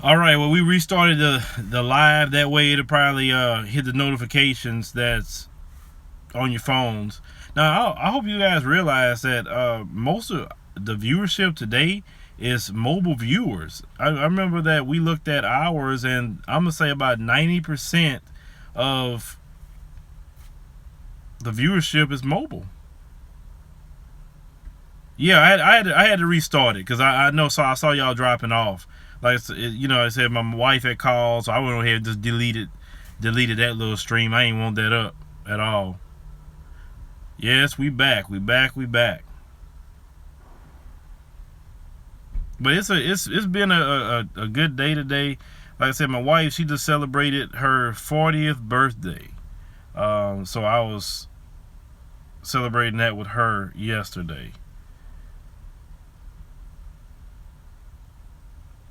All right, well, we restarted the live. That way it'll probably hit the notifications that's on your phones. Now, I hope you guys realize that most of the viewership today is mobile viewers. I remember that we looked at ours, and I'm gonna say about 90% of the viewership is mobile. Yeah, I had to restart it because I know, so I saw y'all dropping off. Like I said, my wife had called, so I went ahead and just deleted that little stream. I ain't want that up at all. Yes, we back. We back. We back. But it's been a good day today. Like I said, my wife, she just celebrated her 40th birthday. So I was celebrating that with her yesterday.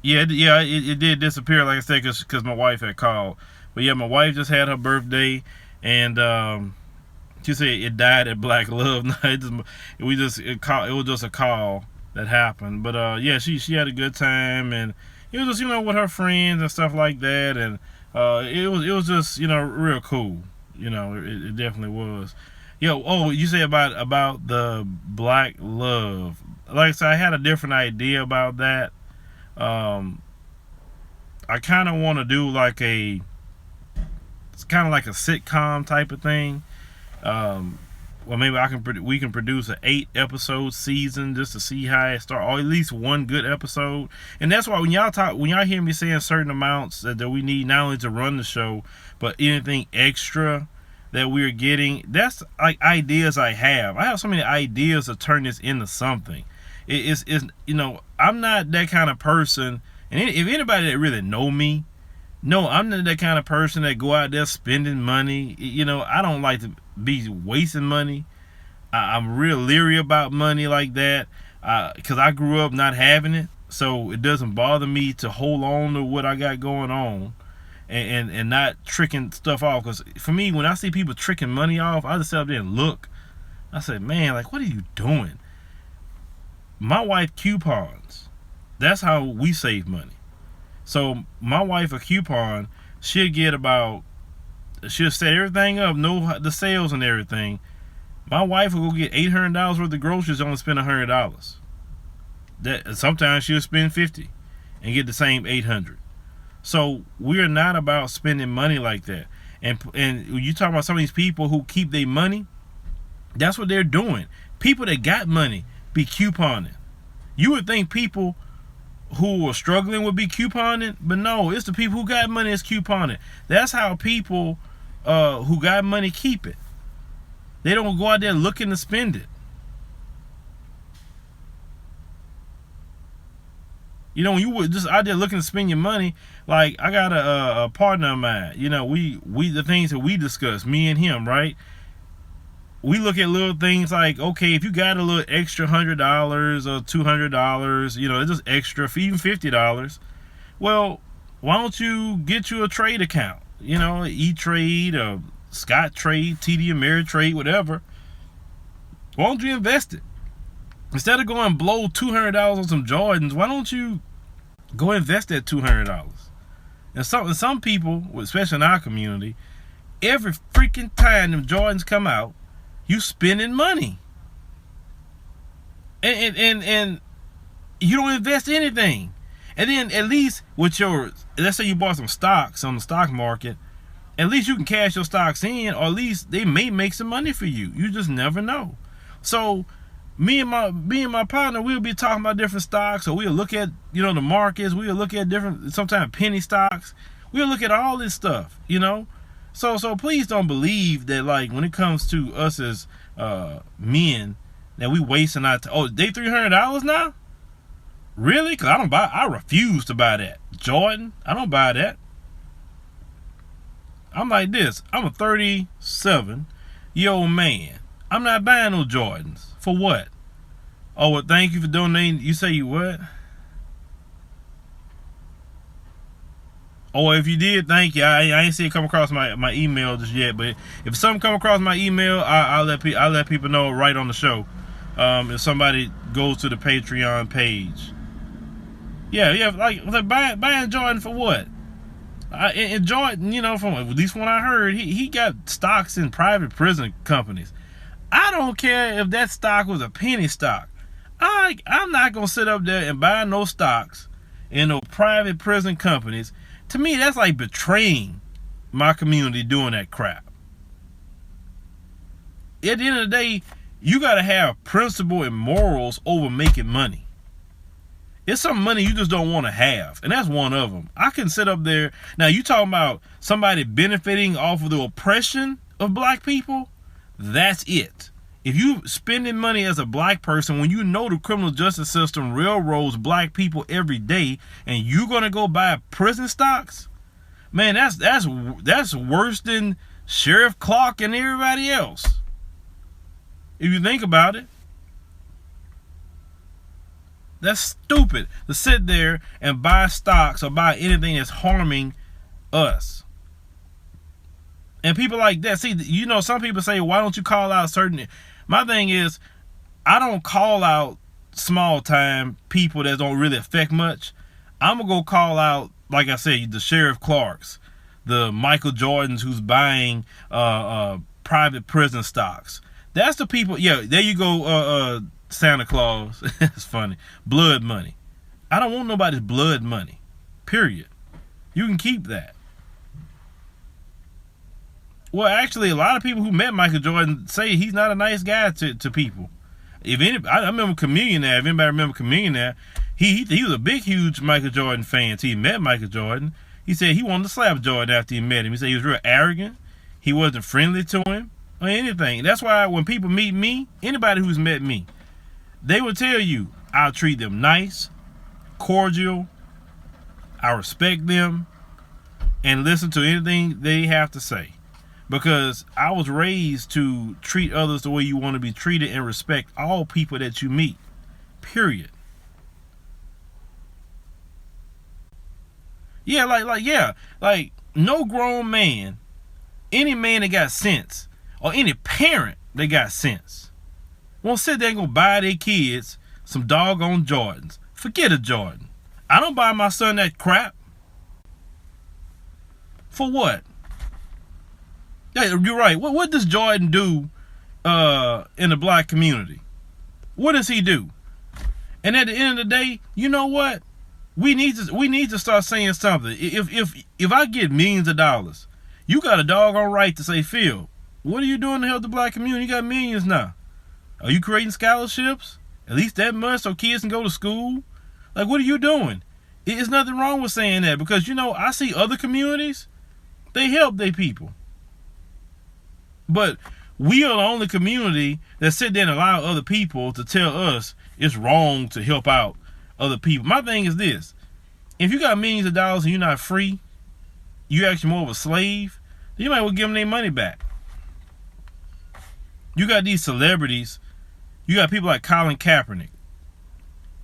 It did disappear, like I said, because my wife had called. But yeah, my wife just had her birthday, and she said it died at Black Love Night. It was just a call that happened. But yeah, she had a good time, and it was just with her friends and stuff like that, and it was just real cool. It definitely was. You say about the Black Love. Like I said, I had a different idea about that. um I kind of want to do it's kind of like a sitcom type of thing. Well, maybe we can produce an 8 episode season just to see how it start, or at least one good episode. And that's why when y'all hear me saying certain amounts that we need not only to run the show, but anything extra that we're getting, that's like ideas I have. I have so many ideas to turn this into something. It's I'm not that kind of person, and if anybody that really know me, no, I'm not that kind of person that go out there spending money. I don't like to be wasting money. I'm real leery about money like that, because I grew up not having it, so it doesn't bother me to hold on to what I got going on, and not tricking stuff off. Because for me, when I see people tricking money off, I just sit up there and look. I say, man, like, what are you doing? My wife coupons. That's how we save money. So my wife a coupon, she'll set everything up, know the sales and everything. My wife will go get $800 worth of groceries, only spend $100. That sometimes she'll spend 50 and get the same 800. So we're not about spending money like that. And you talk about some of these people who keep their money, that's what they're doing. People that got money be couponing. You would think people who are struggling would be couponing, but no, it's the people who got money that's couponing. That's how people who got money keep it. They don't go out there looking to spend it. When you were just out there looking to spend your money, like I got a partner of mine. We the things that we discuss, me and him, right? We look at little things like, okay, if you got a little extra $100 or $200, it's just extra, even $50. Well, why don't you get you a trade account? E-Trade or Scott Trade, TD Ameritrade, whatever. Why don't you invest it? Instead of going blow $200 on some Jordans, why don't you go invest that $200? And some people, especially in our community, every freaking time them Jordans come out, you spending money, and you don't invest anything. And then at least with let's say you bought some stocks on the stock market, at least you can cash your stocks in, or at least they may make some money for you. You just never know. So me and my partner, we'll be talking about different stocks, or we'll look at the markets. We'll look at different, sometimes penny stocks. We'll look at all this stuff. So please don't believe that, like, when it comes to us as men, that we wasting our time. Oh, they $300 now? Really? Because I refuse to buy that. Jordan, I don't buy that. I'm like this. I'm a 37-year-old man. I'm not buying no Jordans. For what? Oh, well, thank you for donating. You say you what? Or if you did, thank you. I ain't see it come across my email just yet, but if something come across my email, I'll let people know right on the show. If somebody goes to the Patreon page. Yeah, like buying Jordan for what? And Jordan, from at least when I heard, he got stocks in private prison companies. I don't care if that stock was a penny stock. I'm not gonna sit up there and buy no stocks in no private prison companies. To me, that's like betraying my community doing that crap. At the end of the day, you gotta have principle and morals over making money. It's some money you just don't want to have, and that's one of them. I can sit up there. Now, you talking about somebody benefiting off of the oppression of black people? That's it. If you spending money as a black person when you know the criminal justice system railroads black people every day, and you gonna go buy prison stocks, man, that's worse than Sheriff Clark and everybody else. If you think about it, that's stupid to sit there and buy stocks or buy anything that's harming us. And people like that, see, some people say, why don't you call out certain... My thing is, I don't call out small time people that don't really affect much. I'm going to go call out, like I said, the Sheriff Clarks, the Michael Jordans who's buying private prison stocks. That's the people. Yeah, there you go, Santa Claus. It's funny. Blood money. I don't want nobody's blood money. Period. You can keep that. Well, actually, a lot of people who met Michael Jordan say he's not a nice guy to people. I remember Chameleonaire. If anybody remember Chameleonaire, he was a big, huge Michael Jordan fan. So he met Michael Jordan. He said he wanted to slap Jordan after he met him. He said he was real arrogant. He wasn't friendly to him or anything. That's why when people meet me, anybody who's met me, they will tell you I'll treat them nice, cordial, I respect them, and listen to anything they have to say. Because I was raised to treat others the way you want to be treated and respect all people that you meet. Period. Yeah, like no grown man, any man that got sense, or any parent that got sense, won't sit there and go buy their kids some doggone Jordans. Forget a Jordan. I don't buy my son that crap. For what? Yeah, you're right. What does Jordan do in the black community? What does he do? And at the end of the day, you know what? We need to start saying something. If I get millions of dollars, you got a doggone right to say, Phil, what are you doing to help the black community? You got millions now. Are you creating scholarships? At least that much so kids can go to school? Like, what are you doing? There's nothing wrong with saying that because, I see other communities, they help their people. But we are the only community that sit there and allow other people to tell us it's wrong to help out other people. My thing is this. If you got millions of dollars and you're not free, you're actually more of a slave, then you might well give them their money back. You got these celebrities. You got people like Colin Kaepernick.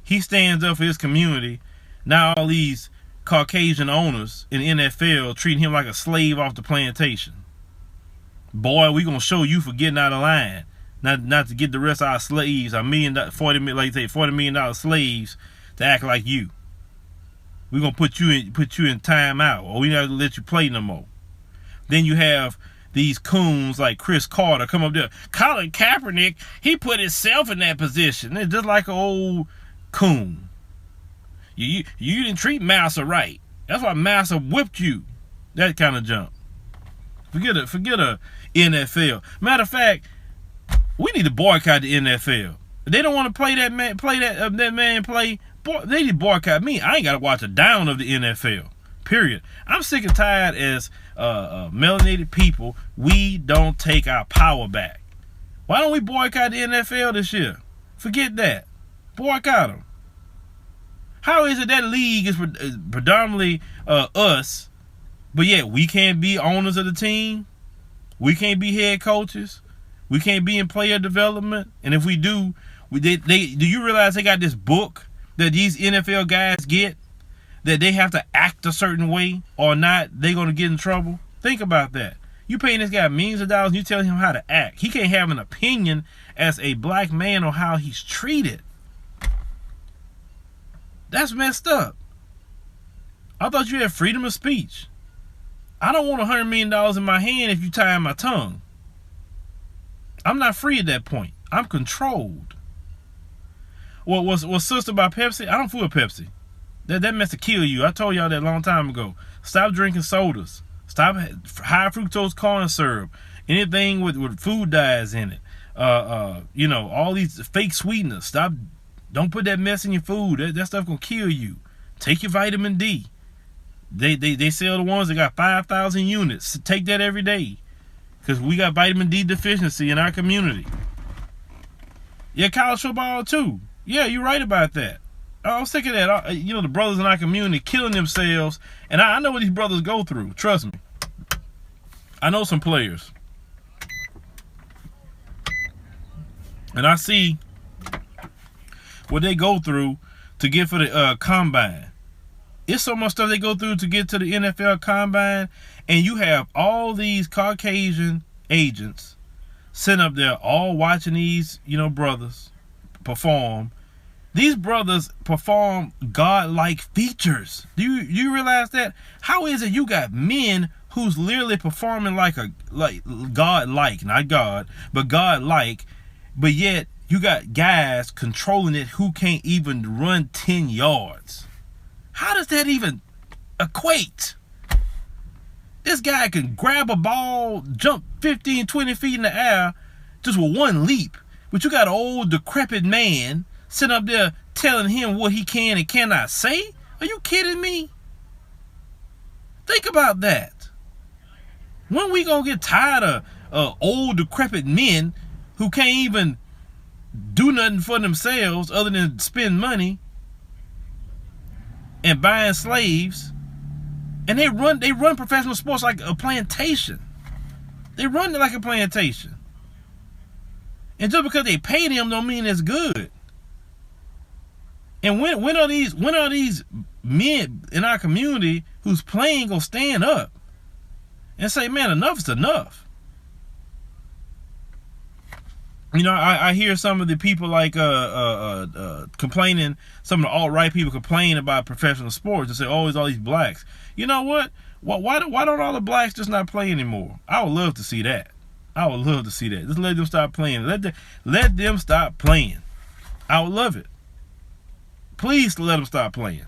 He stands up for his community. Now all these Caucasian owners in the NFL treating him like a slave off the plantation. Boy, we gonna show you for getting out of line, not to get the rest of our slaves, our $40 million slaves, to act like you. We gonna put you in timeout, or we not gonna let you play no more. Then you have these coons like Chris Carter come up there. Colin Kaepernick, he put himself in that position. It's just like an old coon. You didn't treat Massa right. That's why Massa whipped you. That kind of junk. Forget a NFL. Matter of fact, we need to boycott the NFL. If they don't want to play that man play. Boy, they need to boycott me. I ain't got to watch a down of the NFL. Period. I'm sick and tired as melanated people. We don't take our power back. Why don't we boycott the NFL this year? Forget that. Boycott them. How is it that league is predominantly us? But yet, we can't be owners of the team. We can't be head coaches. We can't be in player development. And if we do, do you realize they got this book that these NFL guys get? That they have to act a certain way or not, they're going to get in trouble? Think about that. You paying this guy millions of dollars and you telling him how to act. He can't have an opinion as a black man on how he's treated. That's messed up. I thought you had freedom of speech. I don't want $100 million in my hand if you tie my tongue. I'm not free at that point. I'm controlled. Well, was sister by Pepsi? I don't fool with Pepsi. That mess to kill you. I told y'all that a long time ago. Stop drinking sodas. Stop high fructose corn syrup. Anything with food dyes in it. All these fake sweeteners. Stop. Don't put that mess in your food. That stuff gonna kill you. Take your vitamin D. They sell the ones that got 5,000 units. Take that every day, because we got vitamin D deficiency in our community. Yeah, college football too. Yeah, you're right about that. I was sick of that. The brothers in our community killing themselves, and I know what these brothers go through. Trust me. I know some players, and I see what they go through to get for the combine. It's so much stuff they go through to get to the NFL combine, and you have all these Caucasian agents sitting up there all watching these, brothers perform. These brothers perform godlike features. Do you realize that? How is it you got men who's literally performing like godlike, not God, but godlike, but yet you got guys controlling it who can't even run 10 yards? How does that even equate? This guy can grab a ball, jump 15, 20 feet in the air just with one leap. But you got an old, decrepit man sitting up there telling him what he can and cannot say? Are you kidding me? Think about that. When we gonna get tired of old, decrepit men who can't even do nothing for themselves other than spend money and buying slaves, and they run professional sports like a plantation. They run it like a plantation. And just because they pay them don't mean it's good. And when are these men in our community who's playing gonna stand up and say, man, enough is enough? I hear some of the people like complaining, some of the alt-right people complain about professional sports and say, oh, it's all these blacks. You know what? Why don't all the blacks just not play anymore? I would love to see that. Just let them stop playing. Let them stop playing. I would love it. Please let them stop playing.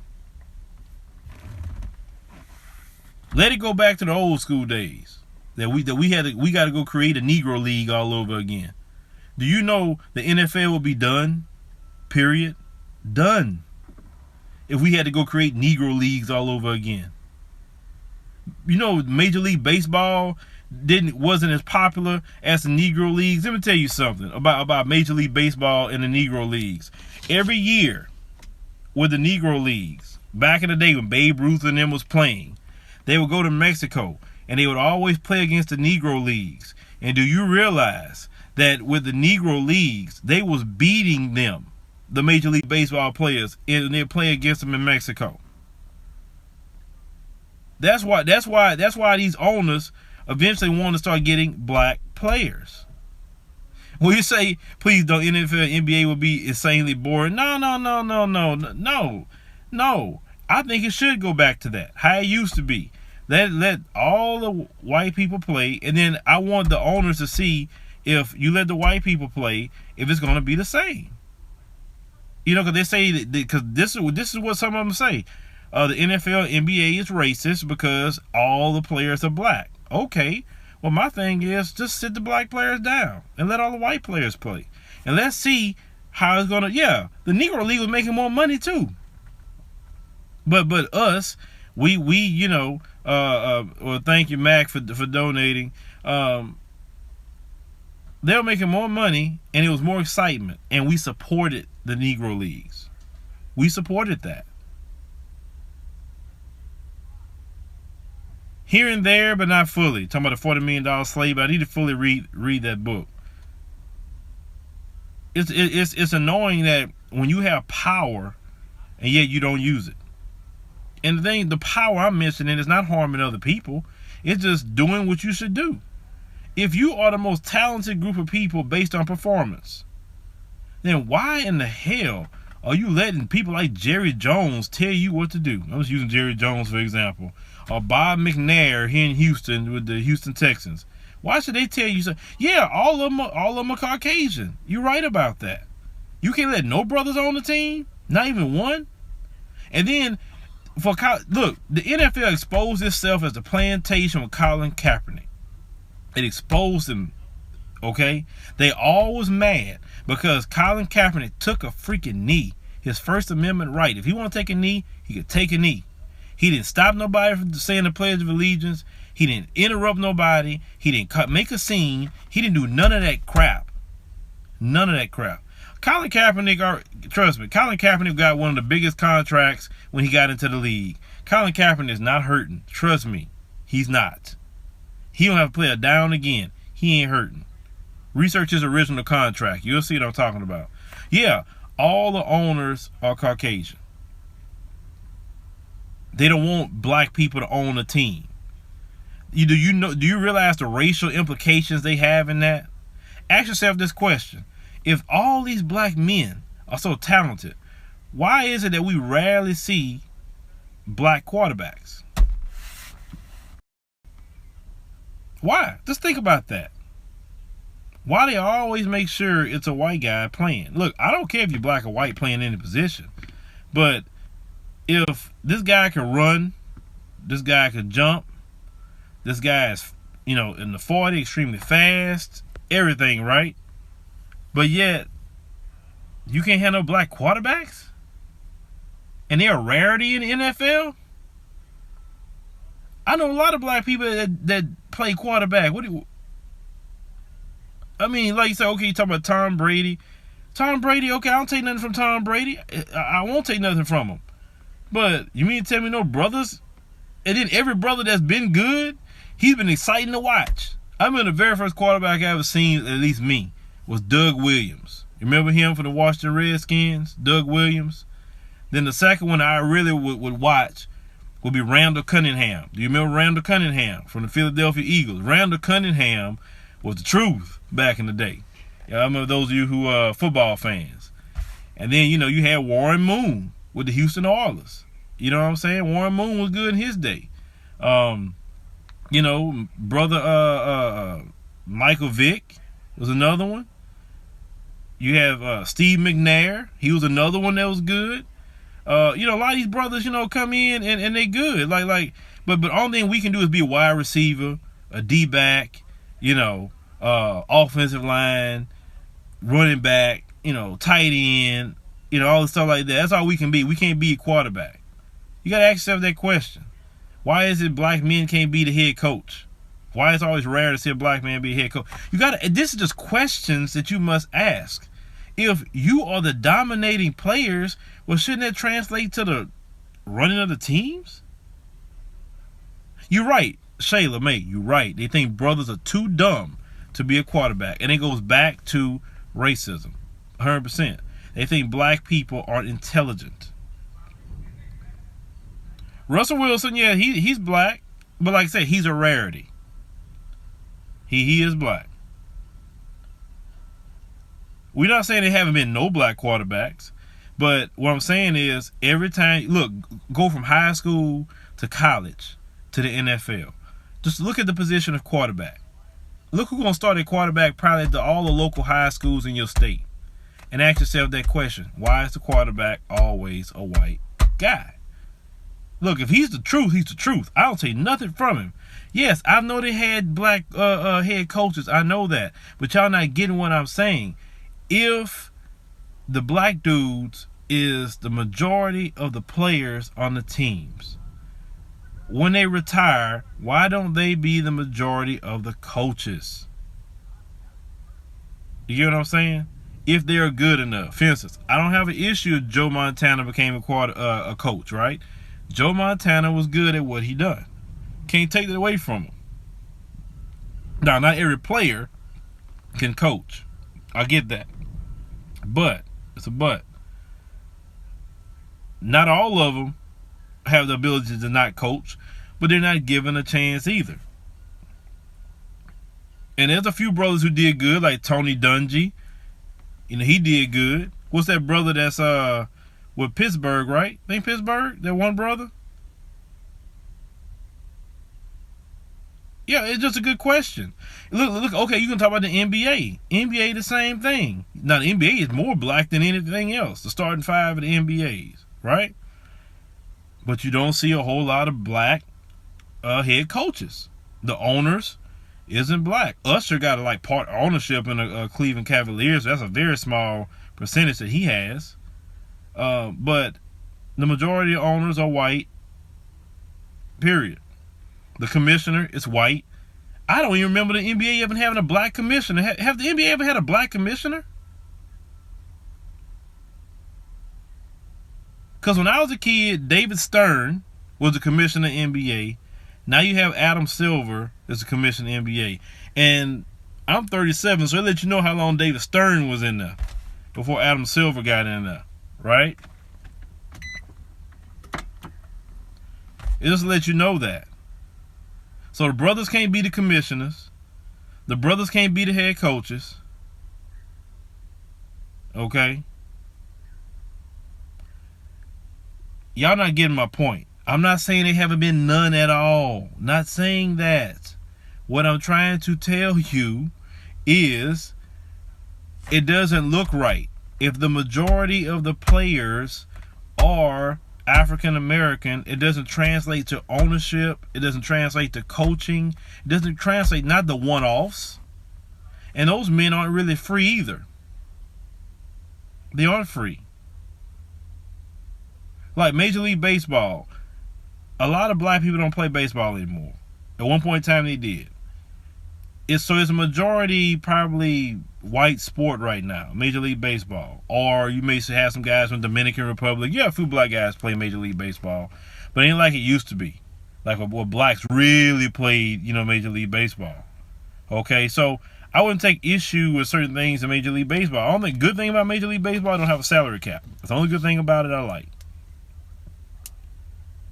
Let it go back to the old school days that we got to go create a Negro League all over again. Do you know the NFL will be done? Period. Done. If we had to go create Negro Leagues all over again. Major League Baseball wasn't as popular as the Negro Leagues. Let me tell you something about Major League Baseball and the Negro Leagues. Every year with the Negro Leagues, back in the day when Babe Ruth and them was playing, they would go to Mexico and they would always play against the Negro Leagues. And do you realize that with the Negro Leagues, they was beating them, the Major League Baseball players, and they play against them in Mexico? That's why these owners eventually want to start getting black players. When you say, please don't, NFL, NBA will be insanely boring. No. I think it should go back to that, how it used to be. Let all the white people play, and then I want the owners to see if you let the white people play, if it's going to be the same. Because they say that, because this is what some of them say. The NFL, NBA is racist because all the players are black. Okay, well, my thing is just sit the black players down and let all the white players play, and let's see how it's gonna. Yeah, the Negro League was making more money too. But us, we well, thank you, Mac, for donating. They were making more money, and it was more excitement, and we supported the Negro Leagues. We supported that. Here and there, but not fully. Talking about the $40 million slave, but I need to fully read that book. It's annoying that when you have power, and yet you don't use it. And the power I'm mentioning is not harming other people. It's just doing what you should do. If you are the most talented group of people based on performance, then why in the hell Are you letting people like Jerry Jones tell you what to do? I'm just using Jerry Jones for example. Or Bob McNair here in Houston with the Houston Texans. Why should they tell you so? Yeah, all of them are Caucasian. You're right about that. You can't let no brothers on the team, not even one. And then look, the NFL exposed itself as the plantation with Colin Kaepernick. It exposed him. Okay, they all was mad because Colin Kaepernick took a freaking knee. His First Amendment right. If he want to take a knee, he could take a knee. He didn't stop nobody from saying the Pledge of Allegiance. He didn't interrupt nobody. He didn't make a scene. He didn't do none of that crap. None of that crap. Colin Kaepernick, trust me, Colin Kaepernick got one of the biggest contracts when he got into the league. Colin Kaepernick is not hurting. Trust me, he's not. He don't have to play a down again. He ain't hurting. Research his original contract. You'll see what I'm talking about. Yeah, all the owners are Caucasian. They don't want black people to own a team. Do you realize the racial implications they have in that? Ask yourself this question. If all these black men are so talented, why is it that we rarely see black quarterbacks? Why? Just think about that. Why they always make sure it's a white guy playing? Look, I don't care if you're black or white playing any position, but if this guy can run, this guy can jump, this guy is, in the 40, extremely fast, everything, right? But yet, you can't have no black quarterbacks? And they're a rarity in the NFL? I know a lot of black people that play quarterback. Like you said, okay, you talking about Tom Brady. Tom Brady, okay, I don't take nothing from Tom Brady. I won't take nothing from him. But you mean to tell me no brothers? And then every brother that's been good, he's been exciting to watch. I remember the very first quarterback I ever seen, at least me, was Doug Williams. You remember him for the Washington Redskins? Doug Williams? Then the second one I really would watch would be Randall Cunningham. Do you remember Randall Cunningham from the Philadelphia Eagles? Randall Cunningham was the truth back in the day. Yeah, I remember those of you who are football fans. And then, you had Warren Moon with the Houston Oilers. You know what I'm saying? Warren Moon was good in his day. Brother Michael Vick was another one. You have Steve McNair. He was another one that was good. A lot of these brothers, come in and they good. But the only thing we can do is be a wide receiver, a D-back, offensive line, running back, tight end, all the stuff like that. That's all we can be. We can't be a quarterback. You got to ask yourself that question. Why is it black men can't be the head coach? Why is it always rare to see a black man be a head coach? This is just questions that you must ask. If you are the dominating players, well, shouldn't that translate to the running of the teams? You're right, Shayla May, you're right. They think brothers are too dumb to be a quarterback. And it goes back to racism, 100%. They think black people aren't intelligent. Russell Wilson, yeah, he's black. But like I said, he's a rarity. He is black. We're not saying there haven't been no black quarterbacks, but what I'm saying is every time, look, go from high school to college to the NFL. Just look at the position of quarterback. Look who's going to start at quarterback probably at all the local high schools in your state. And ask yourself that question. Why is the quarterback always a white guy? Look, if he's the truth, he's the truth. I don't take nothing from him. Yes, I know they had black head coaches. I know that. But y'all not getting what I'm saying. If the black dudes is the majority of the players on the teams, when they retire, why don't they be the majority of the coaches? You get what I'm saying? If they're good enough. For instance, I don't have an issue if Joe Montana became a coach, right? Joe Montana was good at what he done. Can't take that away from him. Now, not every player can coach. I get that. But, it's a but. Not all of them have the ability to not coach, but they're not given a chance either. And there's a few brothers who did good, like Tony Dungy. He did good. What's that brother that's with Pittsburgh, right? Think Pittsburgh? That one brother? Yeah, it's just a good question. Look. Okay, you can talk about the NBA. NBA, the same thing. Now, the NBA is more black than anything else. The starting five of the NBAs, right? But you don't see a whole lot of black head coaches. The owners isn't black. Usher got like part ownership in the Cleveland Cavaliers. So that's a very small percentage that he has. But the majority of owners are white. Period. The commissioner is white. I don't even remember the NBA ever having a black commissioner. Have the NBA ever had a black commissioner? Because when I was a kid, David Stern was the commissioner of the NBA. Now you have Adam Silver as the commissioner of the NBA. And I'm 37, so I let you know how long David Stern was in there before Adam Silver got in there, right? It just let you know that. So the brothers can't be the commissioners. The brothers can't be the head coaches. Okay? Y'all not getting my point. I'm not saying they haven't been none at all. Not saying that. What I'm trying to tell you is it doesn't look right. If the majority of the players are African American, it doesn't translate to ownership. It doesn't translate to coaching. It doesn't translate, not the one-offs. And those men aren't really free either. They aren't free. Like Major League Baseball, a lot of black people don't play baseball anymore. At one point in time they did. It's a majority probably white sport right now, Major League Baseball. Or you may have some guys from Dominican Republic. Yeah, a few black guys play Major League Baseball. But it ain't like it used to be. Like what blacks really played, Major League Baseball. Okay, so I wouldn't take issue with certain things in Major League Baseball. The only good thing about Major League Baseball, I don't have a salary cap. That's the only good thing about it I like.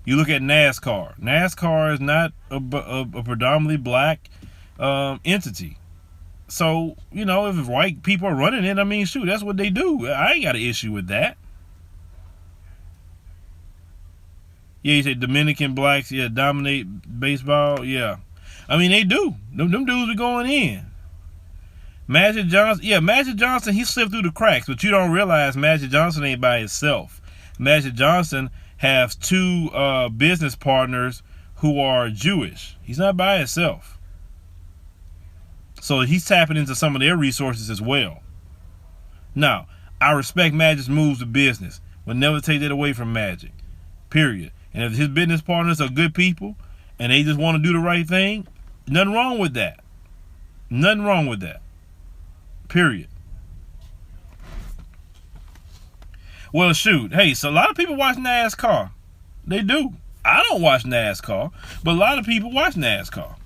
You look at NASCAR. NASCAR is not a predominantly black entity. So, if white people are running it, I mean, shoot, that's what they do. I ain't got an issue with that. Yeah, you said Dominican blacks, dominate baseball. Yeah. I mean, they do. Them dudes be going in. Magic Johnson, he slipped through the cracks, but you don't realize Magic Johnson ain't by himself. Magic Johnson has two business partners who are Jewish. He's not by himself. So he's tapping into some of their resources as well. Now, I respect Magic's moves to business. Will never take that away from Magic. Period. And if his business partners are good people and they just want to do the right thing, nothing wrong with that. Nothing wrong with that. Period. Well, shoot. Hey, so a lot of people watch NASCAR. They do. I don't watch NASCAR, but a lot of people watch NASCAR.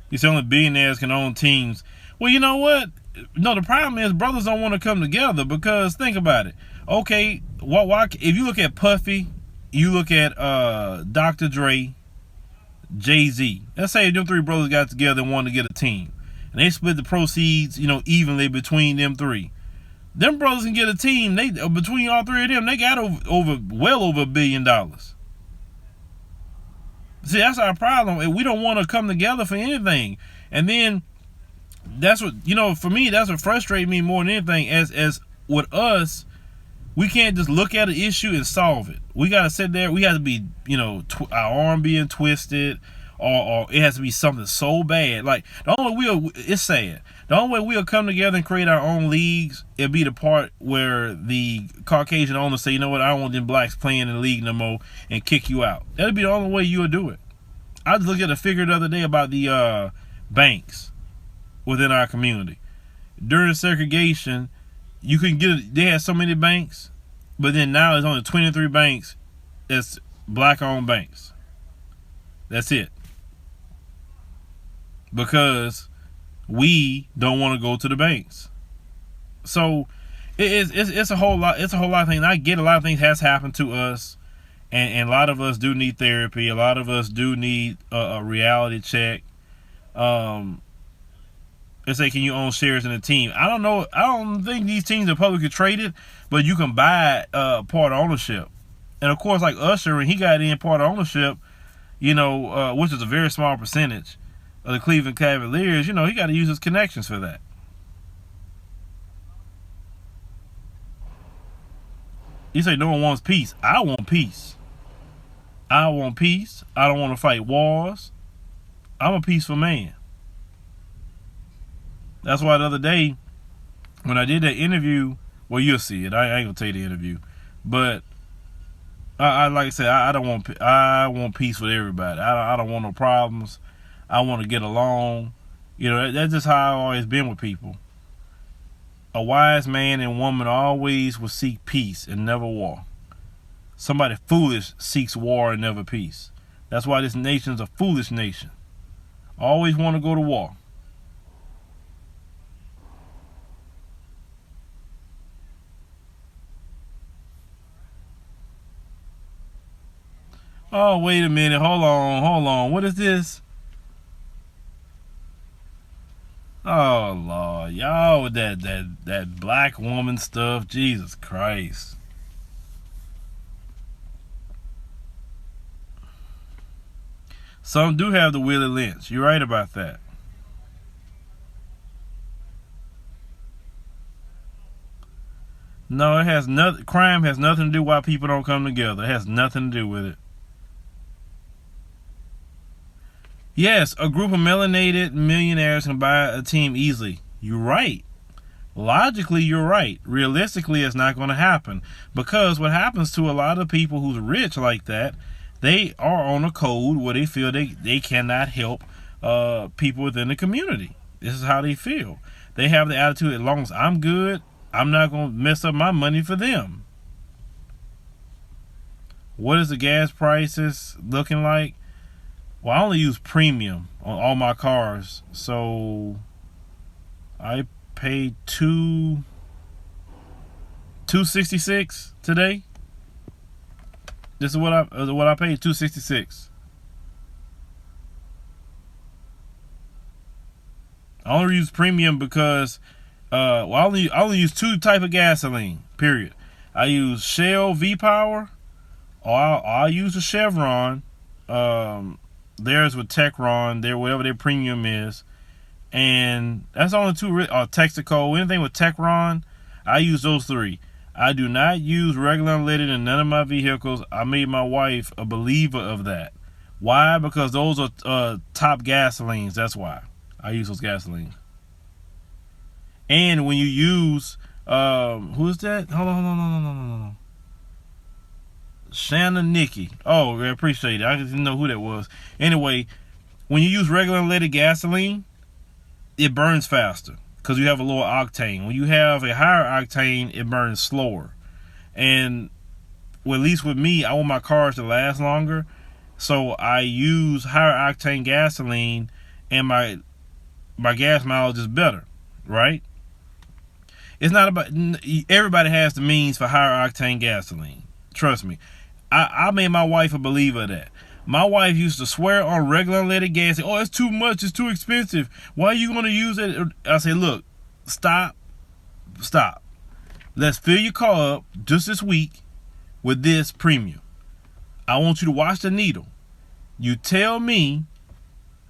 You say only billionaires can own teams. Well, you know what? No, the problem is brothers don't want to come together because think about it. Okay, why if you look at Puffy, you look at Dr. Dre, Jay-Z. Let's say them three brothers got together and wanted to get a team. And they split the proceeds, evenly between them three. Them brothers can get a team. They between all three of them, they got well over $1 billion. See, that's our problem. We don't want to come together for anything. And then that's what for me. That's what frustrates me more than anything. As with us, we can't just look at an issue and solve it. We gotta sit there. We have to be, our arm being twisted. Or it has to be something so bad. Like the only way it's sad. The only way we'll come together and create our own leagues, it'll be the part where the Caucasian owners say, you know what, I don't want them blacks playing in the league no more and kick you out. That'll be the only way you'll do it. I just looked at a figure the other day about the banks within our community. During segregation, you couldn't get it. They had so many banks, but then now there's only 23 banks that's black-owned banks. That's it. Because we don't want to go to the banks. So it's a whole lot. It's a whole lot of things. I get a lot of things has happened to us, and a lot of us do need therapy. A lot of us do need a reality check. And They say, can you own shares in a team? I don't know. I don't think these teams are publicly traded, but you can buy part ownership. And of course, like Usher, when he got in part ownership, which is a very small percentage of the Cleveland Cavaliers, he got to use his connections for that. You say no one wants peace. I want peace. I want peace. I don't want to fight wars. I'm a peaceful man. That's why the other day, when I did that interview, well, you'll see it. I ain't gonna tell you the interview, but I like I said, I want peace with everybody. I don't want no problems. I want to get along. That's just how I've always been with people. A wise man and woman always will seek peace and never war. Somebody foolish seeks war and never peace. That's why this nation's a foolish nation. Always want to go to war. Oh, wait a minute. Hold on. What is this? Oh, Lord. Y'all with that black woman stuff. Jesus Christ. Some do have the Willie Lynch. You're right about that. No, it has nothing. Crime has nothing to do why people don't come together. It has nothing to do with it. Yes, a group of melanated millionaires can buy a team easily. You're right. Logically, you're right. Realistically, it's not going to happen. Because what happens to a lot of people who's rich like that, they are on a code where they feel they cannot help people within the community. This is how they feel. They have the attitude, as long as I'm good, I'm not going to mess up my money for them. What is the gas prices looking like? Well, I only use premium on all my cars, so I paid $2.66 today. This is what I paid, $2.66. I only use premium because I only use two type of gasoline. Period. I use Shell V Power, or I'll use the Chevron. Theirs with Techron, whatever their premium is, and that's only two. Texaco, anything with Techron, I use those three. I do not use regular unleaded in none of my vehicles. I made my wife a believer of that. Why? Because those are top gasolines. That's why I use those gasolines. And when you use who's that? Hold on. Shannon Nikki. Oh, I appreciate it. I didn't know who that was. Anyway, when you use regular unleaded gasoline, it burns faster because you have a lower octane. When you have a higher octane, it burns slower. And at least with me, I want my cars to last longer, so I use higher octane gasoline, and my gas mileage is better, right? It's not about everybody has the means for higher octane gasoline. Trust me. I made my wife a believer of that. My wife used to swear on regular unleaded gas. Oh, it's too much. It's too expensive. Why are you going to use it? I say, look, stop. Let's fill your car up just this week with this premium. I want you to watch the needle. You tell me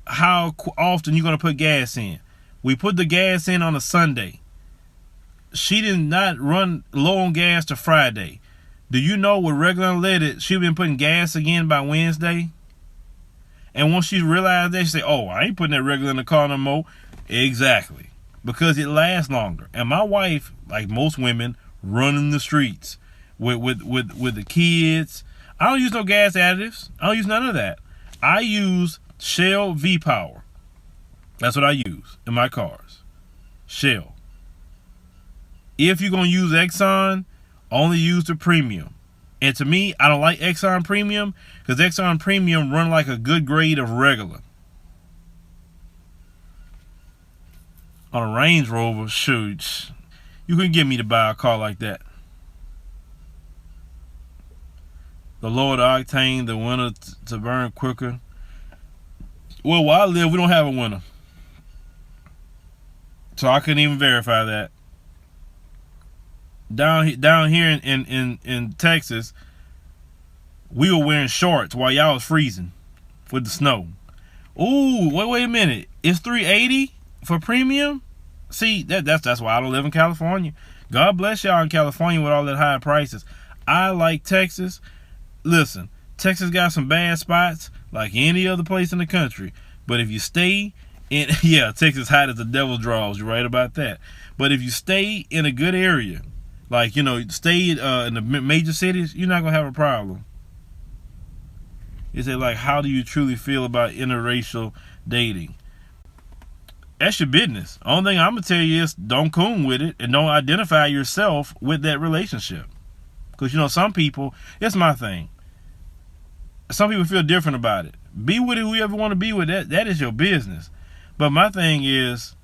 how often you're going to put gas in. We put the gas in on a Sunday. She did not run low on gas to Friday. Do you know with regular unleaded, she'd been putting gas again by Wednesday? And once she realized that, she said, oh, I ain't putting that regular in the car no more. Exactly. Because it lasts longer. And my wife, like most women, running the streets with the kids. I don't use no gas additives. I don't use none of that. I use Shell V Power. That's what I use in my cars. Shell. If you're going to use Exxon, only use the premium. And to me, I don't like Exxon Premium because Exxon Premium run like a good grade of regular. On a Range Rover, shoot, you couldn't get me to buy a car like that. The lower the octane, the winter to burn quicker. Well, where I live, we don't have a winter. So I couldn't even verify that. Down here in Texas, we were wearing shorts while y'all was freezing with the snow. Ooh, wait a minute. It's $380 for premium? See, that's why I don't live in California. God bless y'all in California with all that high prices. I like Texas. Listen, Texas got some bad spots like any other place in the country. But if you stay in, yeah, Texas hot as the devil draws. You're right about that. But if you stay in a good area, like, you know, stay in the major cities, you're not going to have a problem. Is it like, how do you truly feel about interracial dating? That's your business. Only thing I'm going to tell you is don't coon with it and don't identify yourself with that relationship. Because, you know, some people, it's my thing. Some people feel different about it. Be with it who you ever want to be with. That is your business. But my thing is,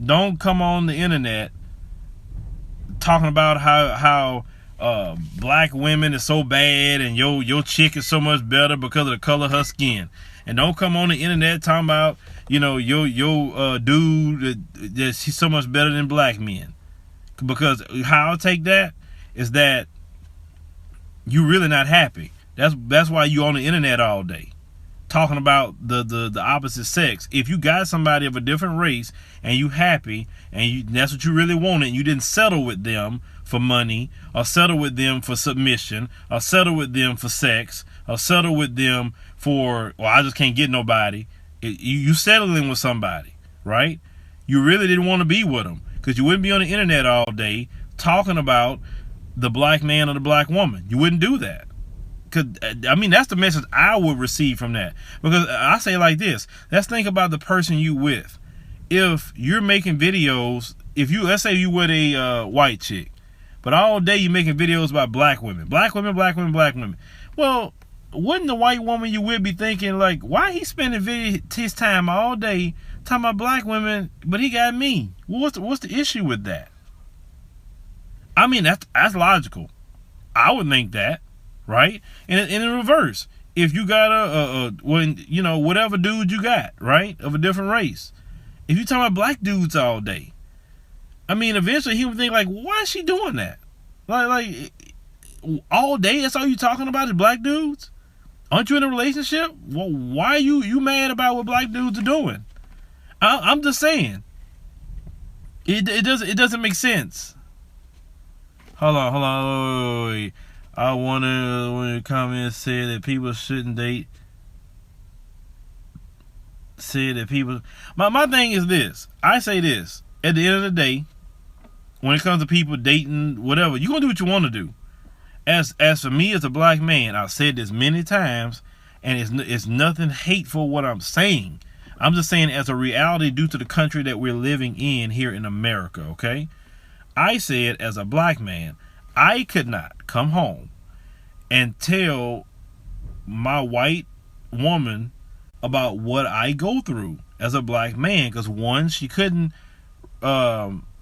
don't come on the internet talking about how black women is so bad and your chick is so much better because of the color of her skin. And don't come on the internet talking about, you know, your dude that he's so much better than black men. Because how I'll take that is that you really not happy. That's why you on the internet all day talking about the opposite sex. If you got somebody of a different race and you happy and that's what you really wanted, and you didn't settle with them for money, or settle with them for submission, or settle with them for sex, or settle with them for, well, I just can't get nobody. You settling with somebody, right? You really didn't want to be with them because you wouldn't be on the internet all day talking about the black man or the black woman. You wouldn't do that. Cause, I mean, that's the message I would receive from that. Because I say it like this. Let's think about the person you with. If you're making videos, let's say you with a white chick, but all day you're making videos about black women. Black women, black women, black women. Well, wouldn't the white woman you would be thinking, like, why he spending his time all day talking about black women, but he got me? What's the issue with that? I mean, that's logical. I would think that, right? And in reverse, if you got whatever dude you got, right, of a different race, if you talking about black dudes all day, I mean, eventually he would think, like, why is she doing that? Like all day, that's all you talking about is black dudes? Aren't you in a relationship? Well, why are you mad about what black dudes are doing? I'm just saying. It doesn't make sense. Hold on. Wait. I wanna, when the comments say that people shouldn't date. Say that people. My thing is this. I say this. At the end of the day, when it comes to people dating, whatever, you're gonna do what you want to do. As for me as a black man, I've said this many times, and it's nothing hateful what I'm saying. I'm just saying as a reality due to the country that we're living in here in America, okay? I said as a black man, I could not come home and tell my white woman about what I go through as a black man, because one, she couldn't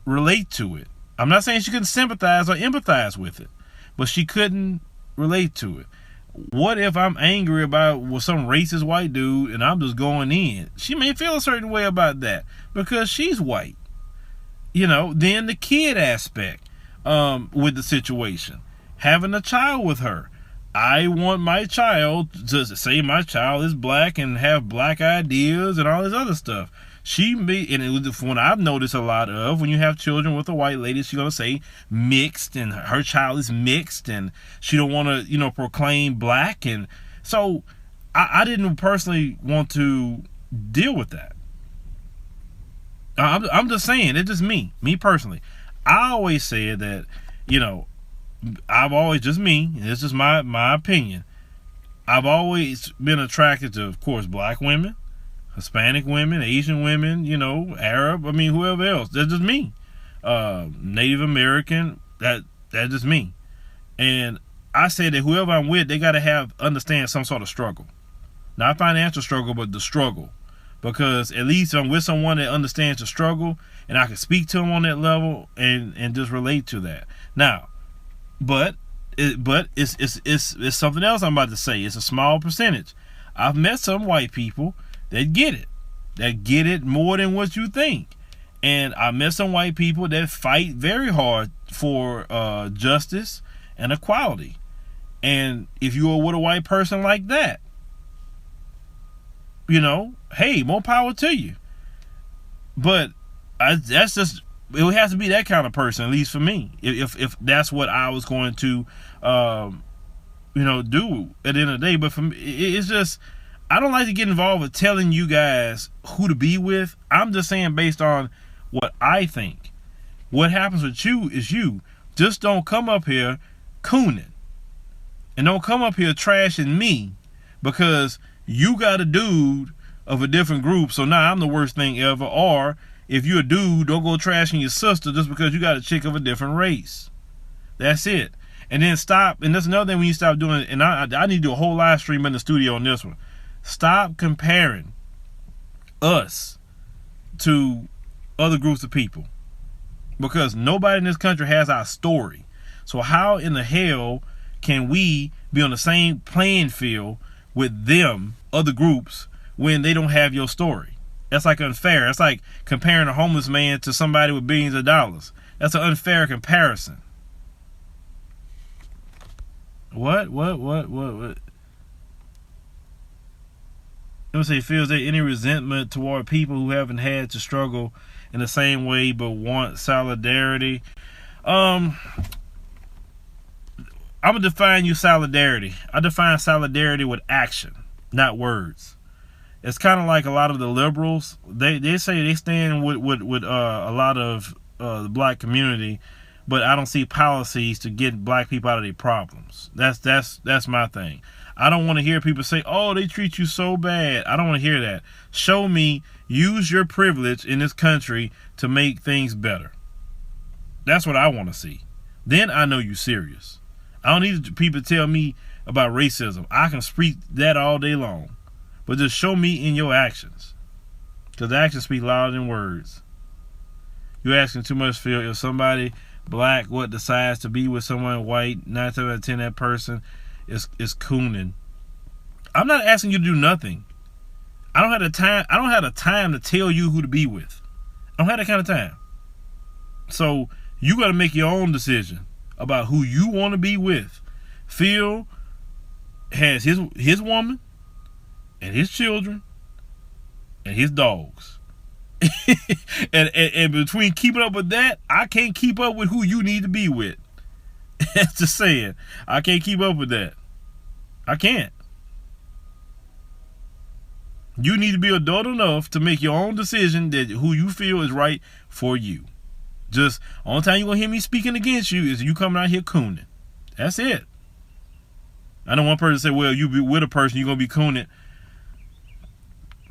relate to it. I'm not saying she couldn't sympathize or empathize with it, but she couldn't relate to it. What if I'm angry about with some racist white dude and I'm just going in? She may feel a certain way about that because she's white. You know, then the kid aspect with the situation. Having a child with her. I want my child to say my child is black and have black ideas and all this other stuff. She may, and when I've noticed a lot of, when you have children with a white lady, she's going to say mixed, and her child is mixed, and she don't want to, proclaim black. And so I didn't personally want to deal with that. I'm just saying, it's just me personally. I always said that, I've always, just me, and this is my opinion, I've always been attracted to, of course, black women, Hispanic women, Asian women, Arab, whoever else. That's just me. Native American, that's just me. And I said that whoever I'm with, they got to understand some sort of struggle. Not financial struggle, but the struggle. Because at least I'm with someone that understands the struggle, and I can speak to them on that level and just relate to that. Now, but it's something else I'm about to say. It's a small percentage. I've met some white people that get it more than what you think. And I met some white people that fight very hard for justice and equality. And if you are with a white person like that, hey, more power to you. But that's just, it has to be that kind of person, at least for me. If that's what I was going to, do at the end of the day. But for me, it's just, I don't like to get involved with telling you guys who to be with. I'm just saying based on what I think. What happens with you is you. Just don't come up here cooning. And don't come up here trashing me because you got a dude of a different group, so now I'm the worst thing ever. Or if you're a dude, don't go trashing your sister just because you got a chick of a different race. That's it. And then stop, and that's another thing when you stop doing it, and I need to do a whole live stream in the studio on this one. Stop comparing us to other groups of people. Because nobody in this country has our story. So how in the hell can we be on the same playing field with them, other groups, when they don't have your story? That's like unfair. That's like comparing a homeless man to somebody with billions of dollars. That's an unfair comparison. What? Let me say, feels there any resentment toward people who haven't had to struggle in the same way but want solidarity? I'm gonna define you solidarity. I define solidarity with action, not words. It's kind of like a lot of the liberals. They say they stand with a lot of the black community, but I don't see policies to get black people out of their problems. That's my thing. I don't want to hear people say, "Oh, they treat you so bad." I don't want to hear that. Show me, use your privilege in this country to make things better. That's what I want to see. Then I know you're serious. I don't need people to tell me about racism. I can speak that all day long. But just show me in your actions. Because actions speak louder than words. You're asking too much, Phil. If somebody black decides to be with someone white, 9 times out of 10 that person is cooning. I'm not asking you to do nothing. I don't have the time to tell you who to be with. I don't have that kind of time. So you got to make your own decision about who you want to be with. Phil has his woman and his children and his dogs. and between keeping up with that, I can't keep up with who you need to be with. That's just saying. I can't keep up with that. I can't. You need to be adult enough to make your own decision that who you feel is right for you. Just, only time you're going to hear me speaking against you is you coming out here cooning. That's it. I know one person say, well, you be with a person, you're going to be cooning.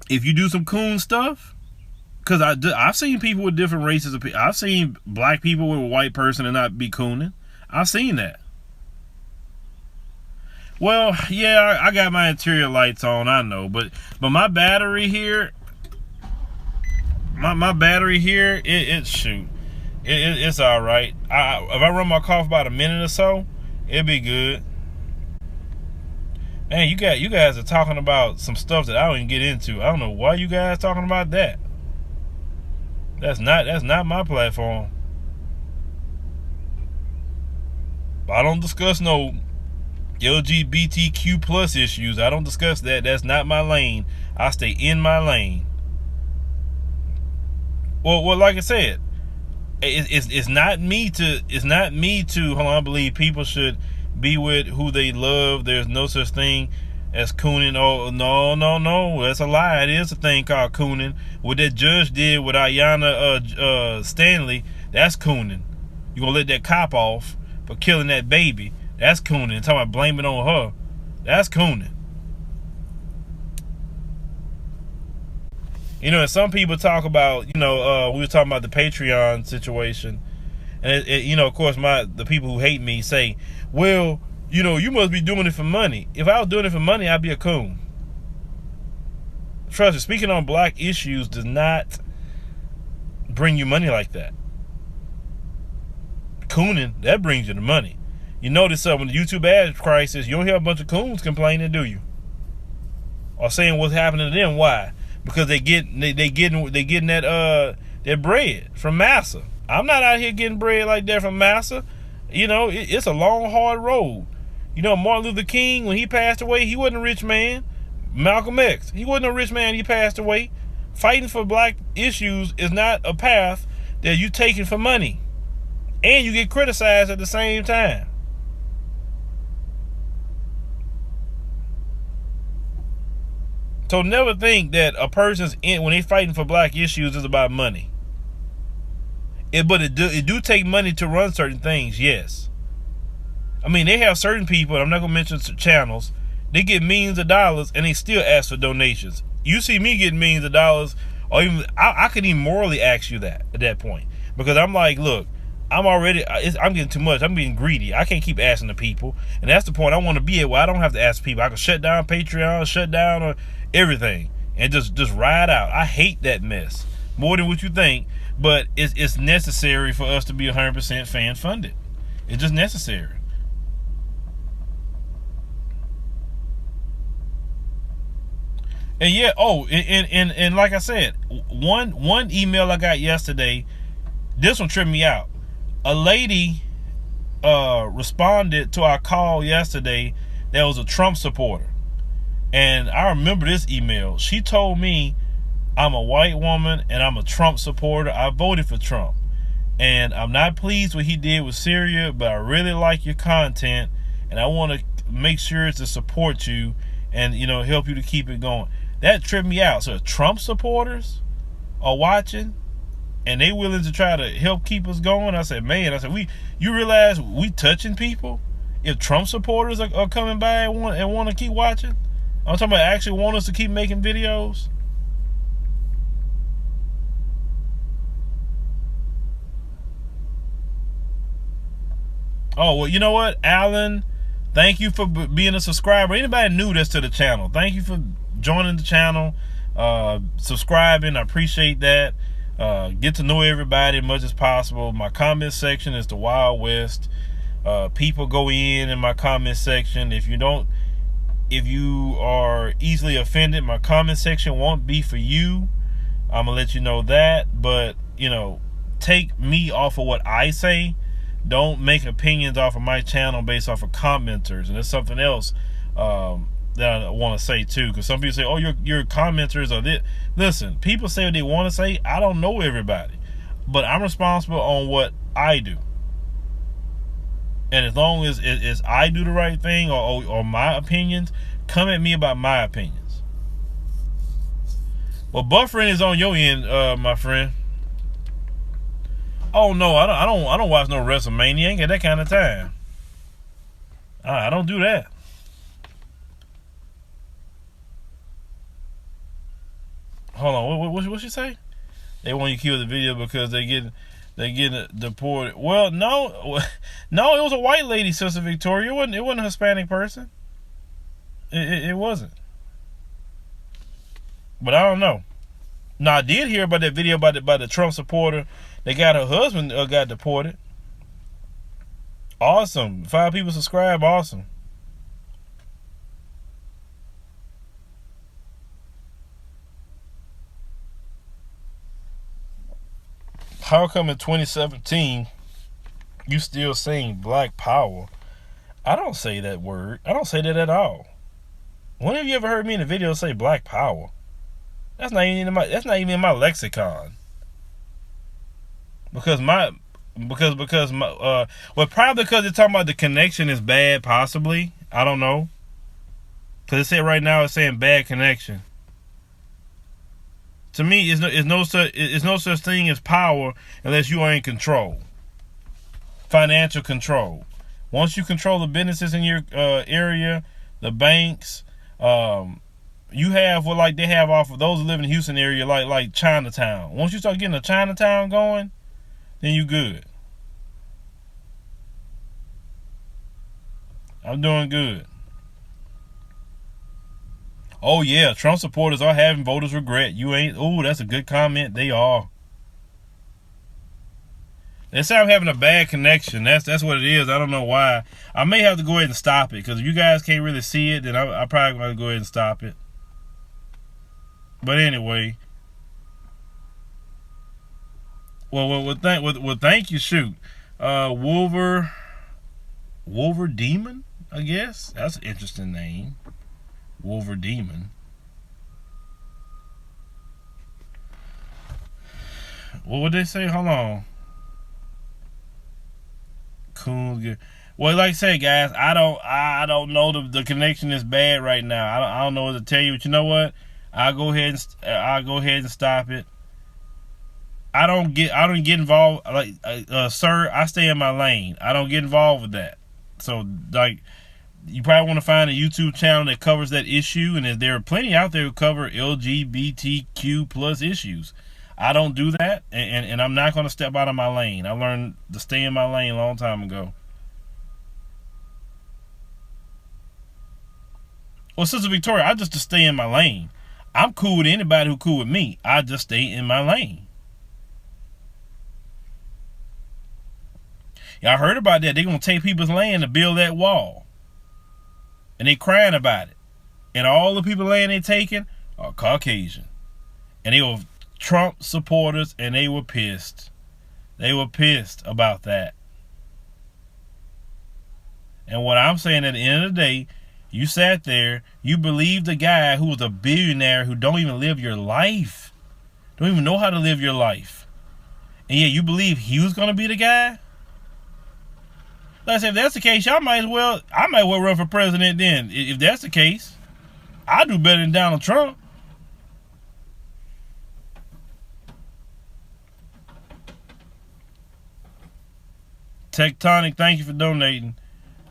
If you do some coon stuff, because I've seen people with different races of people. I've seen black people with a white person and not be cooning. I've seen that. Well, yeah, I got my interior lights on, I know, but my battery here, my battery here, it's all right. If I run my car for about a minute or so, it'll be good. Man, you guys are talking about some stuff that I don't even get into. I don't know why you guys talking about that. That's not my platform. I don't discuss no LGBTQ plus issues. I don't discuss that. That's not my lane. I stay in my lane. Well, like I said, it's not me to. Hold on, I believe people should be with who they love. There's no such thing as cooning. Oh, no, that's a lie. It is a thing called cooning. What that judge did with Ayanna Stanley, that's cooning. You gonna let that cop off for killing that baby? That's cooning. Talking about blaming on her, that's cooning. And some people talk about, we were talking about the Patreon situation, and of course, the people who hate me say, well, you must be doing it for money. If I was doing it for money, I'd be a coon. Trust me, speaking on black issues does not bring you money like that. Cooning, that brings you the money. You notice when the YouTube ad crisis, you don't hear a bunch of coons complaining, do you? Or saying what's happening to them. Why? Because they getting that They're bread from massa. I'm not out here getting bread like that from massa. You know, it's a long, hard road. You know, Martin Luther King, when he passed away, he wasn't a rich man. Malcolm X, he wasn't a rich man, he passed away. Fighting for black issues is not a path that you taking for money. And you get criticized at the same time. So never think that a person's when they fighting for black issues is about money. But it do take money to run certain things, yes. I mean, they have certain people, and I'm not going to mention channels, they get millions of dollars and they still ask for donations. You see me getting millions of dollars, or even, I could even morally ask you that at that point. Because I'm like, look, I'm getting too much. I'm being greedy. I can't keep asking the people. And that's the point I want to be at, where I don't have to ask people. I can shut down Patreon, shut down everything, and just ride out. I hate that mess more than what you think. But it's necessary for us to be 100% fan funded. It's just necessary. And yeah, and like I said, one email I got yesterday, this one tripped me out. A lady responded to our call yesterday that was a Trump supporter. And I remember this email. She told me, I'm a white woman and I'm a Trump supporter. I voted for Trump. And I'm not pleased what he did with Syria, but I really like your content and I want to make sure to support you and, you know, help you to keep it going. That tripped me out. So Trump supporters are watching and they willing to try to help keep us going. I said, you realize we touching people? If Trump supporters are coming by and want to keep watching? I'm talking about actually want us to keep making videos. Oh, well, you know what, Alan? Thank you for being a subscriber. Anybody new that's to the channel, thank you for joining the channel, subscribing. I appreciate that. Get to know everybody as much as possible. My comment section is the Wild West. People go in my comment section. If you are easily offended, my comment section won't be for you. I'm gonna let you know that. But, you know, take me off of what I say. Don't make opinions off of my channel based off of commenters. And there's something else that I want to say too, because some people say, oh, your commenters are this. Listen, people say what they want to say. I don't know everybody, but I'm responsible on what I do. And as long as I do the right thing, or my opinions, come at me about my opinions. Well, buffering is on your end, my friend. Oh no, I don't watch no WrestleMania. I ain't got that kind of time. I don't do that. Hold on, what she say? They want you to kill the video because they get deported. Well, no, it was a white lady, Sister Victoria. It wasn't a Hispanic person. It wasn't. But I don't know. Now I did hear about that video by the Trump supporter. They got her husband got deported. Awesome. 5 people subscribe. Awesome. How come in 2017 you still saying Black Power? I don't say that word. I don't say that at all. When have you ever heard me in a video say Black Power? That's not even in my lexicon. Because my well, probably because they're talking about the connection is bad, possibly. I don't know. Because it said right now it's saying bad connection. To me, it's no such thing as power unless you are in control. Financial control. Once you control the businesses in your area, the banks, you have what like they have off of those who live in the Houston area, like Chinatown. Once you start getting a Chinatown going, then you good. I'm doing good. Oh yeah, Trump supporters are having voters regret. You ain't. Ooh, that's a good comment. They are. They say I'm having a bad connection. That's what it is. I don't know why. I may have to go ahead and stop it, because if you guys can't really see it, then I probably going to go ahead and stop it. But anyway, Thank you. Shoot, Wolver Demon. I guess that's an interesting name. Wolver Demon. What would they say? Hold on. Cool. Well, like I said, guys, I don't know the connection is bad right now. I don't know what to tell you. But you know what? I'll go ahead and stop it. I don't get involved. Like, sir, I stay in my lane. I don't get involved with that. So, like, you probably want to find a YouTube channel that covers that issue, and there are plenty out there who cover LGBTQ plus issues. I don't do that, and I'm not going to step out of my lane. I learned to stay in my lane a long time ago. Well, Sister Victoria, I just to stay in my lane. I'm cool with anybody who cool with me. I just stay in my lane. Y'all heard about that? They're going to take people's land to build that wall. And they crying about it. And all the people land they taking are Caucasian. And they were Trump supporters, and they were pissed. They were pissed about that. And what I'm saying, at the end of the day, you sat there, you believed a guy who was a billionaire who don't even live your life. Don't even know how to live your life. And yeah, you believe he was going to be the guy? Like I said, if that's the case, I might well run for president then. If that's the case, I'll do better than Donald Trump. Tectonic, thank you for donating.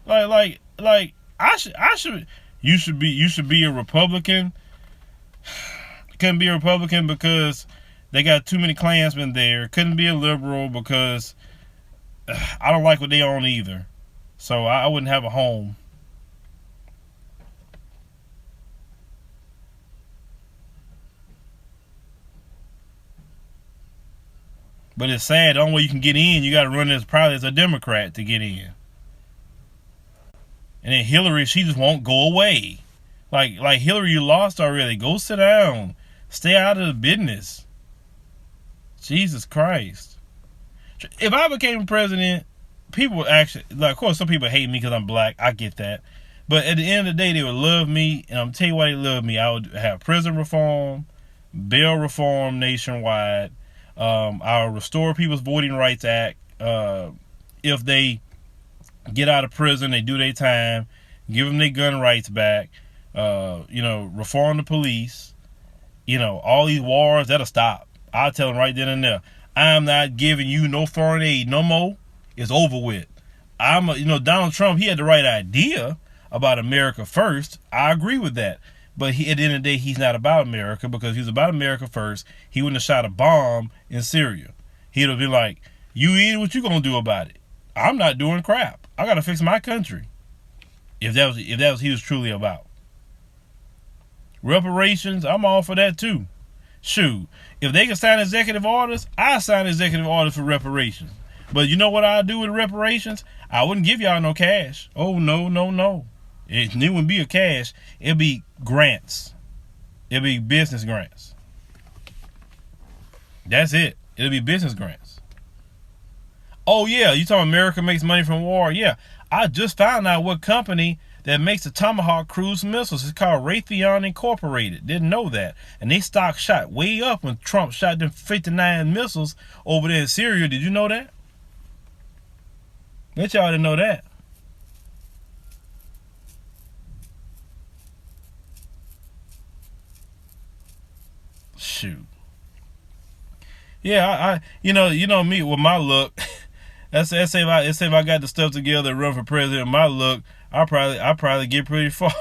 Like I should you should be a Republican. Couldn't be a Republican because they got too many Klansmen there. Couldn't be a liberal because I don't like what they own either. So I wouldn't have a home. But it's sad. The only way you can get in, you got to run probably as a Democrat to get in. And then Hillary, she just won't go away. Like Hillary, you lost already. Go sit down. Stay out of the business. Jesus Christ. If I became president, people would actually, like, of course, some people hate me because I'm black. I get that. But at the end of the day, they would love me. And I'm going to tell you why they love me. I would have prison reform, bail reform nationwide. I'll restore people's voting rights act. If they get out of prison, they do their time, give them their gun rights back, reform the police, all these wars, that'll stop. I'll tell them right then and there, I'm not giving you no foreign aid no more. It's over with. Donald Trump, he had the right idea about America first. I agree with that. But at the end of the day, he's not about America, because if he was about America first, he wouldn't have shot a bomb in Syria. He'd have been like, you eat, what you gonna do about it? I'm not doing crap. I gotta fix my country. If that was he was truly about. Reparations, I'm all for that too. Shoot, if they can sign executive orders, I sign executive orders for reparations. But you know what I'd do with reparations? I wouldn't give y'all no cash. Oh, no. It wouldn't be a cash. It'd be grants. It'd be business grants. That's it. It'll be business grants. Oh, yeah, you talking America makes money from war? Yeah. I just found out what company that makes the Tomahawk cruise missiles. It's called Raytheon Incorporated. Didn't know that. And they stock shot way up when Trump shot them 59 missiles over there in Syria. Did you know that? Bet y'all didn't know that. Shoot. Yeah, I you know me with my look. Let's say if I got the stuff together and run for president, my look, I probably get pretty far.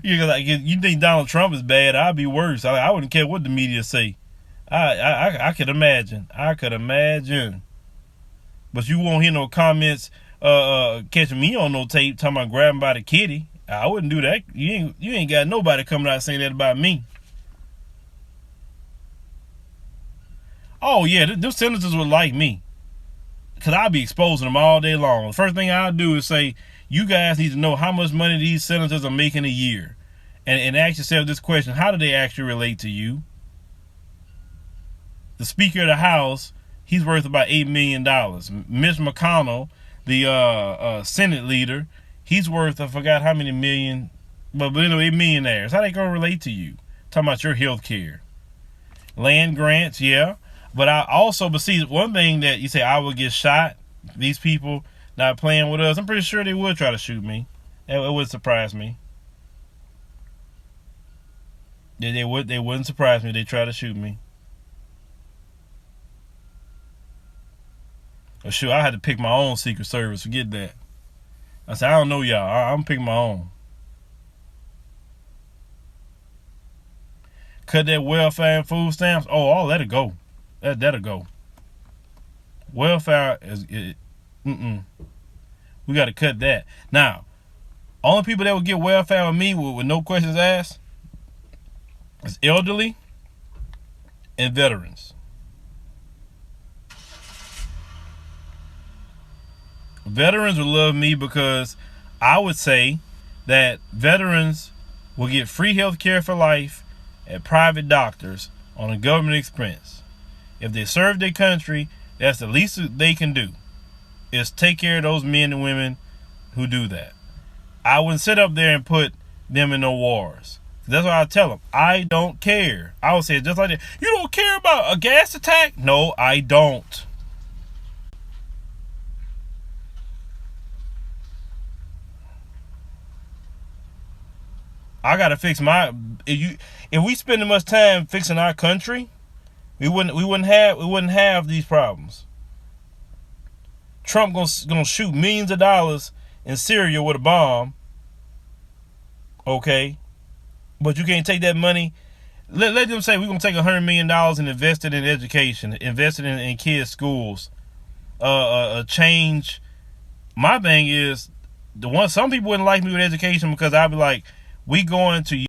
You think Donald Trump is bad? I'd be worse. I wouldn't care what the media say. I could imagine. But you won't hear no comments catching me on no tape talking about grabbing by the kitty. I wouldn't do that. You ain't got nobody coming out saying that about me. Oh yeah, those senators would like me, because I'll be exposing them all day long. The first thing I'll do is say, you guys need to know how much money these senators are making a year, and ask yourself this question: how do they actually relate to you? the Speaker of the House, he's worth about $8 million. Mitch McConnell, the Senate leader, he's worth, I forgot how many million, but anyway, millionaires. How they gonna relate to you? Talking about your health care. Land grants, yeah. But see, one thing that you say, I would get shot, these people not playing with us, I'm pretty sure they would try to shoot me. It would surprise me. They wouldn't surprise me if they try to shoot me. Or shoot, I had to pick my own Secret Service. Forget that. I said, I don't know y'all. I'm picking my own. Cut that welfare and food stamps. Oh, that'll go. That'll go. Welfare is we got to cut that. Now, only people that would get welfare with me with no questions asked is elderly and veterans. Veterans would love me because I would say that veterans will get free health care for life at private doctors on a government expense. If they serve their country, that's the least they can do, is take care of those men and women who do that. I wouldn't sit up there and put them in no wars. That's what I tell them. I don't care. I would say it just like that. You don't care about a gas attack? No, I don't. I gotta fix my. If we spend much time fixing our country, we wouldn't have these problems. Trump gonna shoot millions of dollars in Syria with a bomb. Okay, but you can't take that money. Let them say we're gonna take $100 million and invest it in education, invest it in kids' schools. Change. My thing is some people wouldn't like me with education because I'd be like, we going to